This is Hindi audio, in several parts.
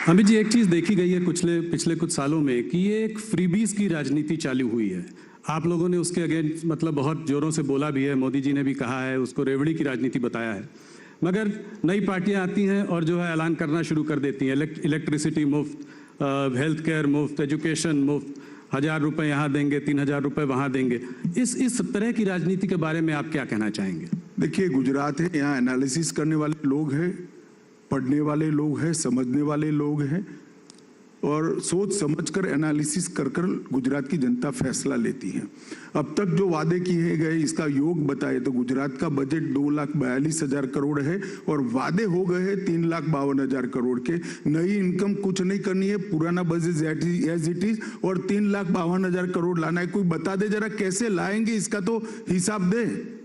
अमित जी, एक चीज देखी गई है पिछले कुछ सालों में कि ये एक फ्रीबीज की राजनीति चालू हुई है। आप लोगों ने उसके अगेंस्ट मतलब बहुत जोरों से बोला भी है, मोदी जी ने भी कहा है, उसको रेवड़ी की राजनीति बताया है। मगर नई पार्टियां आती हैं और जो है ऐलान करना शुरू कर देती हैं, इलेक्ट्रिसिटी मुफ्त, हेल्थ केयर मुफ्त, एजुकेशन मुफ्त, 1000 रुपये यहाँ देंगे, 3000 रुपये वहाँ देंगे। इस तरह की राजनीति के बारे में आप क्या कहना चाहेंगे? देखिए, गुजरात है, यहाँ एनालिसिस करने वाले लोग हैं, पढ़ने वाले लोग हैं, समझने वाले लोग हैं और सोच समझकर एनालिसिस कर गुजरात की जनता फैसला लेती है। अब तक जो वादे किए गए इसका योग बताए तो गुजरात का बजट 2,42,000 करोड़ है और वादे हो गए हैं 3,52,000 करोड़ के। नई इनकम कुछ नहीं करनी है, पुराना बजट एज इट इज और 3,52,000 करोड़ लाना है। कोई बता दे जरा कैसे लाएंगे, इसका तो हिसाब दे।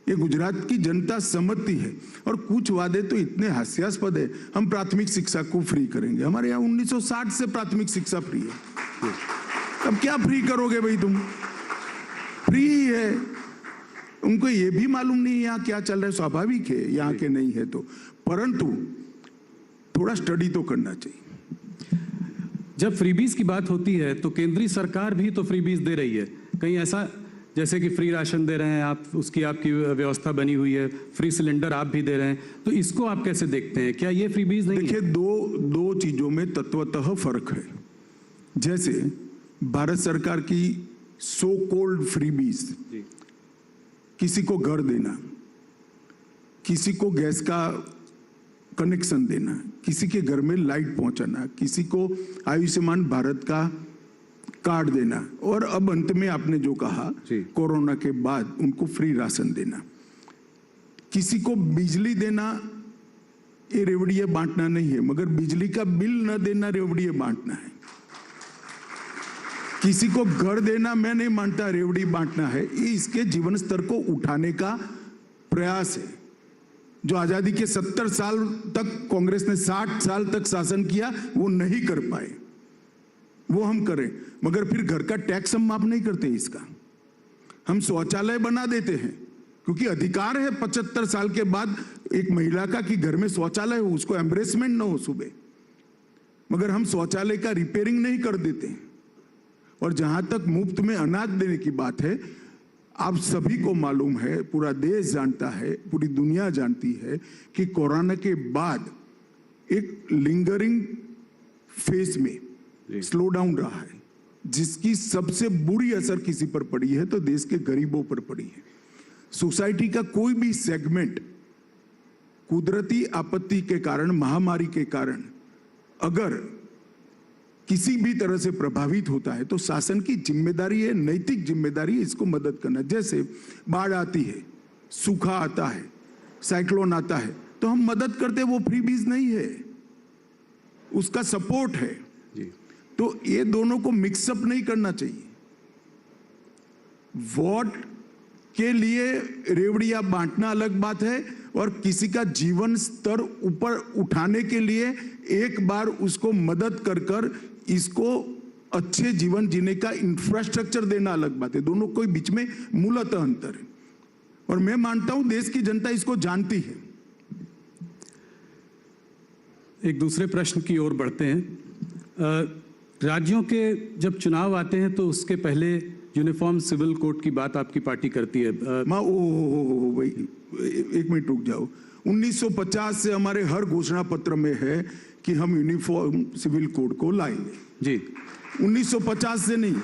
ये गुजरात की जनता समझती है और कुछ वादे तो इतने हास्यास्पद है। हम प्राथमिक शिक्षा को फ्री करेंगे, हमारे यहाँ 1960 से प्राथमिक शिक्षा फ्री है। अब क्या फ्री करोगे भाई तुम? फ्री है। उनको ये भी मालूम नहीं यहाँ क्या चल रहा है, स्वाभाविक है यहाँ के नहीं है तो, परंतु थोड़ा स्टडी तो करना चाहिए। जब फ्रीबीज की बात होती है तो केंद्रीय सरकार भी तो फ्रीबीज दे रही है। कहीं ऐसा जैसे कि फ्री राशन दे रहे हैं आप, उसकी आपकी व्यवस्था बनी हुई है, फ्री सिलेंडर आप भी दे रहे हैं, तो इसको आप कैसे देखते हैं? क्या ये फ्रीबीज नहीं? देखिए, दो चीजों में तत्वतः फर्क है। जैसे भारत सरकार की सो कॉल्ड फ्रीबीज, किसी को घर देना, किसी को गैस का कनेक्शन देना, किसी के घर में लाइट पहुंचाना, किसी को आयुष्मान भारत का कार्ड देना और अब अंत में आपने जो कहा कोरोना के बाद उनको फ्री राशन देना, किसी को बिजली देना, ये रेवड़िया बांटना नहीं है, मगर बिजली का बिल न देना रेवड़िया बांटना है। किसी को घर देना मैं नहीं मानता रेवड़ी बांटना है। ये इसके जीवन स्तर को उठाने का प्रयास है। जो आजादी के 70 साल तक कांग्रेस ने 60 साल तक शासन किया वो नहीं कर पाए, वो हम करें। मगर फिर घर का टैक्स हम माफ नहीं करते, इसका हम शौचालय बना देते हैं क्योंकि अधिकार है 75 साल के बाद एक महिला का कि घर में शौचालय हो, उसको एम्ब्रेसमेंट ना हो सुबह, मगर हम शौचालय का रिपेयरिंग नहीं कर देते। और जहां तक मुफ्त में अनाज देने की बात है, आप सभी को मालूम है, पूरा देश जानता है, पूरी दुनिया जानती है कि कोरोना के बाद एक लिंगरिंग फेज में स्लो डाउन रहा है, जिसकी सबसे बुरी असर किसी पर पड़ी है तो देश के गरीबों पर पड़ी है। सोसाइटी का कोई भी सेगमेंट कुदरती आपत्ति के कारण, महामारी के कारण अगर किसी भी तरह से प्रभावित होता है तो शासन की जिम्मेदारी है, नैतिक जिम्मेदारी है इसको मदद करना। जैसे बाढ़ आती है, सूखा आता है, साइक्लोन आता है तो हम मदद करते, वो फ्रीबीज नहीं है, उसका सपोर्ट है जी। तो ये दोनों को मिक्सअप नहीं करना चाहिए। वोट के लिए रेवड़िया बांटना अलग बात है और किसी का जीवन स्तर ऊपर उठाने के लिए एक बार उसको मदद कर इसको अच्छे जीवन जीने का इंफ्रास्ट्रक्चर देना अलग बात है। दोनों कोई बीच में मूलतः अंतर है और मैं मानता हूं देश की जनता इसको जानती है। एक दूसरे प्रश्न की ओर बढ़ते हैं। राज्यों के जब चुनाव आते हैं तो उसके पहले यूनिफॉर्म सिविल कोड की बात आपकी पार्टी करती है। भाई एक मिनट रुक जाओ। 1950 से हमारे हर घोषणा पत्र में है कि हम यूनिफॉर्म सिविल कोड को लाएंगे जी। 1950 से नहीं,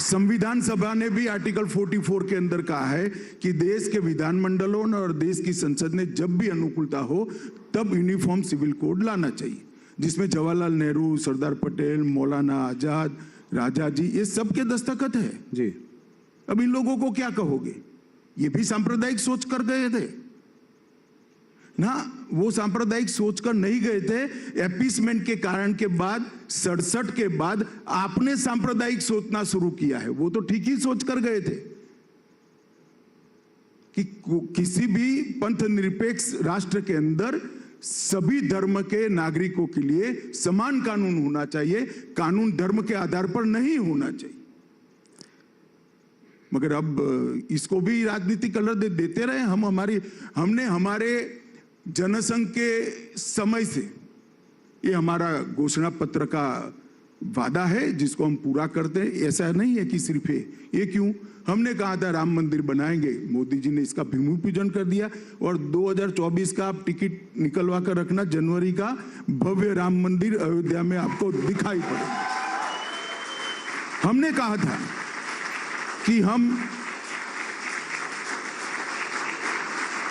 संविधान सभा ने भी आर्टिकल 44 के अंदर कहा है कि देश के विधानमंडलों और देश की संसद ने जब भी अनुकूलता हो तब यूनिफॉर्म सिविल कोड लाना चाहिए, जिसमें जवाहरलाल नेहरू, सरदार पटेल, मौलाना आजाद, राजा जी, ये सब के दस्तखत है जी। अब इन लोगों को क्या कहोगे? ये भी सांप्रदायिक सोच कर गए थे ना, वो सांप्रदायिक सोच कर नहीं गए थे। एपीसमेंट के कारण के बाद 67 के बाद आपने सांप्रदायिक सोचना शुरू किया है, वो तो ठीक ही सोच कर गए थे कि किसी भी पंथ निरपेक्ष राष्ट्र के अंदर सभी धर्म के नागरिकों के लिए समान कानून होना चाहिए, कानून धर्म के आधार पर नहीं होना चाहिए। मगर अब इसको भी राजनीतिक कलर देते रहे। हमने हमारे जनसंघ के समय से ये हमारा घोषणा पत्र का वादा है जिसको हम पूरा करते हैं। ऐसा नहीं है कि सिर्फ ये क्यों, हमने कहा था राम मंदिर बनाएंगे, मोदी जी ने इसका भूमि पूजन कर दिया, और 2024 का आप टिकट निकलवा कर रखना, जनवरी का भव्य राम मंदिर अयोध्या में आपको दिखाई पड़ेगा। हमने कहा था कि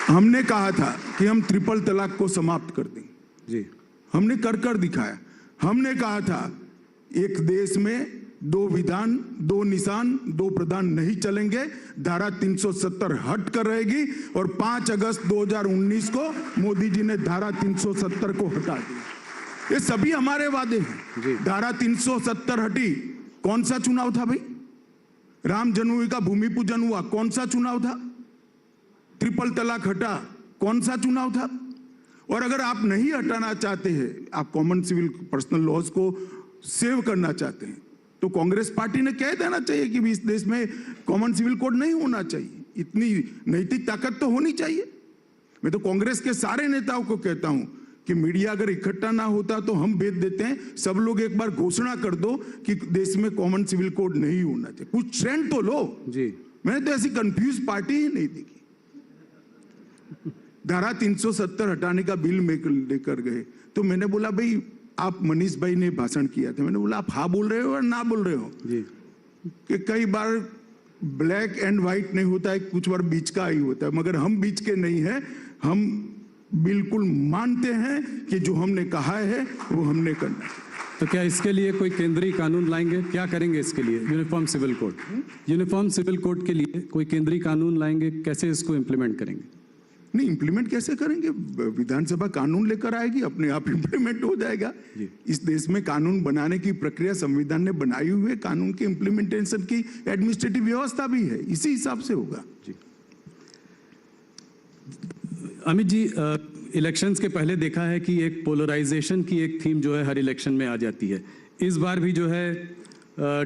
हमने कहा था कि हम ट्रिपल तलाक को समाप्त कर देंगे जी, हमने कर दिखाया। हमने कहा था एक देश में 2 विधान 2 निशान 2 प्रधान नहीं चलेंगे, धारा 370 हट कर रहेगी, और 5 अगस्त 2019 को मोदी जी ने धारा 370 को हटा दिया। ये सभी हमारे वादे हैं। धारा 370 हटी, कौन सा चुनाव था भाई? राम जन्मभूमि का भूमि पूजन हुआ, कौन सा चुनाव था? ट्रिपल तलाक हटा, कौन सा चुनाव था? और अगर आप नहीं हटाना चाहते हैं, आप कॉमन सिविल पर्सनल लॉज को सेव करना चाहते हैं, तो कांग्रेस पार्टी ने कह देना चाहिए कि इस देश में कॉमन सिविल कोड नहीं होना चाहिए। इतनी नैतिक ताकत तो होनी चाहिए। मैं तो कांग्रेस के सारे नेताओं को कहता हूं कि मीडिया अगर इकट्ठा ना होता तो हम भेज देते हैं, सब लोग एक बार घोषणा कर दो कि देश में कॉमन सिविल कोड नहीं होना चाहिए, कुछ ट्रेंड तो लो जी। मैंने तो ऐसी कंफ्यूज पार्टी ही नहीं देखी। धारा 370 हटाने का बिल में लेकर गए, तो मैंने बोला भाई, आप मनीष भाई ने भाषण किया था, मैंने बोला आप हाँ बोल रहे हो और ना बोल रहे हो जी, कि कई बार ब्लैक एंड व्हाइट नहीं होता है, कुछ बार बीच का ही होता है, मगर हम बीच के नहीं है। हम बिल्कुल मानते हैं कि जो हमने कहा है वो हमने करना है। तो क्या इसके लिए कोई केंद्रीय कानून लाएंगे? क्या करेंगे इसके लिए? Uniform civil code, uniform civil code के लिए कोई केंद्रीय कानून लाएंगे? कैसे इसको इम्प्लीमेंट करेंगे? नहीं, इम्प्लीमेंट कैसे करेंगे? विधानसभा कानून लेकर आएगी, अपने आप इम्प्लीमेंट हो जाएगा। इस देश में कानून बनाने की प्रक्रिया संविधान ने बनाई हुई है, कानून के इम्प्लीमेंटेशन की एडमिनिस्ट्रेटिव व्यवस्था भी है, इसी हिसाब से होगा। जी। अमित जी, इलेक्शंस के पहले देखा है कि एक पोलराइजेशन की एक थीम जो है हर इलेक्शन में आ जाती है। इस बार भी जो है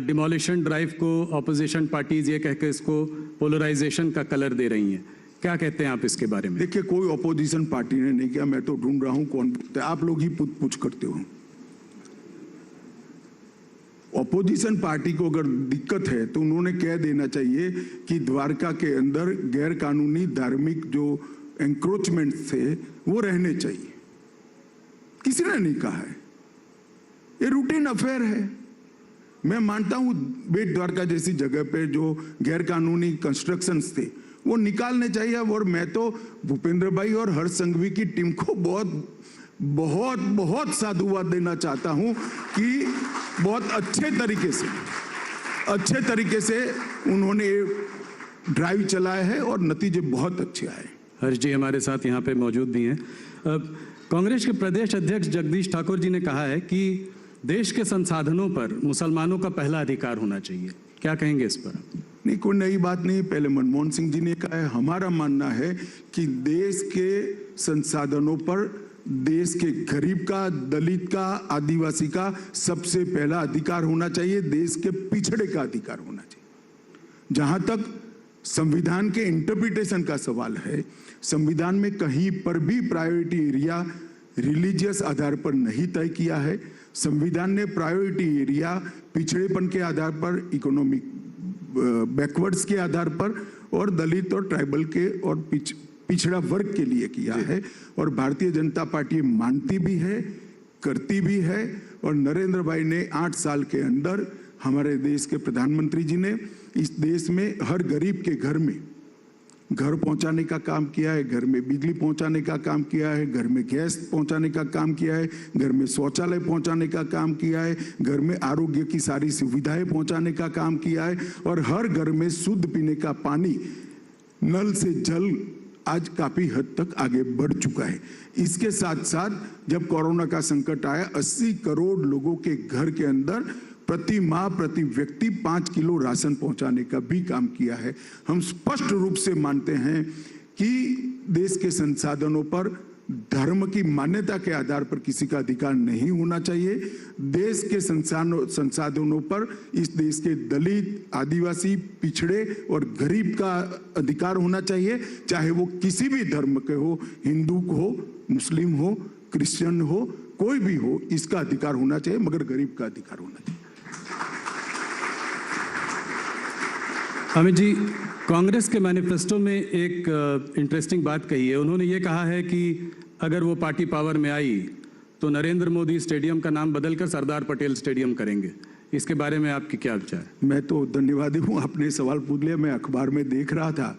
डिमोलिशन ड्राइव को ऑपोजिशन पार्टीज ये कह के इसको पोलराइजेशन का कलर दे रही हैं, क्या कहते हैं आप इसके बारे में? देखिए, कोई ऑपोजिशन पार्टी ने नहीं किया, मैं तो ढूंढ रहा हूं कौन बोलते हैं, आप लोग ही पूछ करते हो। ऑपोजिशन पार्टी को अगर दिक्कत है तो उन्होंने कह देना चाहिए कि द्वारका के अंदर गैर कानूनी धार्मिक जो एंक्रोचमेंट थे वो रहने चाहिए। किसी ने नहीं कहा है, ये रूटीन अफेयर है। मैं मानता हूं बेट द्वारका जैसी जगह पे जो गैर कानूनी कंस्ट्रक्शंस थे वो निकालने चाहिए। और मैं तो भूपेंद्र भाई और हर्ष संघवी की टीम को बहुत बहुत बहुत साधुवाद देना चाहता हूं कि बहुत अच्छे तरीके से उन्होंने ड्राइव चलाया है और नतीजे बहुत अच्छे आए। हर्ष जी हमारे साथ यहाँ पे मौजूद भी हैं। कांग्रेस के प्रदेश अध्यक्ष जगदीश ठाकुर जी ने कहा है कि देश के संसाधनों पर मुसलमानों का पहला अधिकार होना चाहिए, क्या कहेंगे इस पर? नहीं, कोई नई बात नहीं, पहले मनमोहन सिंह जी ने कहा है। हमारा मानना है कि देश के संसाधनों पर देश के गरीब का, दलित का, आदिवासी का सबसे पहला अधिकार होना चाहिए, देश के पिछड़े का अधिकार होना चाहिए। जहां तक संविधान के इंटरप्रिटेशन का सवाल है, संविधान में कहीं पर भी प्रायोरिटी एरिया रिलीजियस आधार पर नहीं तय किया है। संविधान ने प्रायोरिटी एरिया पिछड़ेपन के आधार पर, इकोनॉमिक बैकवर्ड्स के आधार पर और दलित और ट्राइबल के और पिछड़ा वर्ग के लिए किया है। और भारतीय जनता पार्टी मानती भी है, करती भी है। और नरेंद्र भाई ने 8 साल के अंदर, हमारे देश के प्रधानमंत्री जी ने इस देश में हर गरीब के घर में घर पहुंचाने का काम किया है, घर में बिजली पहुंचाने का काम किया है, घर में गैस पहुंचाने का काम किया है, घर में शौचालय पहुंचाने का काम किया है, घर में आरोग्य की सारी सुविधाएं पहुंचाने का काम किया है। और हर घर में शुद्ध पीने का पानी, नल से जल आज काफी हद तक आगे बढ़ चुका है। इसके साथ साथ जब कोरोना का संकट आया, 80 करोड़ लोगों के घर के अंदर प्रति माह प्रति व्यक्ति 5 किलो राशन पहुंचाने का भी काम किया है। हम स्पष्ट रूप से मानते हैं कि देश के संसाधनों पर धर्म की मान्यता के आधार पर किसी का अधिकार नहीं होना चाहिए। देश के संसाधनों पर इस देश के दलित, आदिवासी, पिछड़े और गरीब का अधिकार होना चाहिए, चाहे वो किसी भी धर्म के हो, हिंदू हो, मुस्लिम हो, क्रिश्चियन हो, कोई भी हो, इसका अधिकार होना चाहिए, मगर गरीब का अधिकार होना चाहिए। अमित जी, कांग्रेस के मैनिफेस्टो में एक इंटरेस्टिंग बात कही है। उन्होंने ये कहा है कि अगर वो पार्टी पावर में आई तो नरेंद्र मोदी स्टेडियम का नाम बदलकर सरदार पटेल स्टेडियम करेंगे। इसके बारे में आपके क्या विचार है? मैं तो धन्यवादी हूँ, आपने सवाल पूछ लिया। मैं अखबार में देख रहा था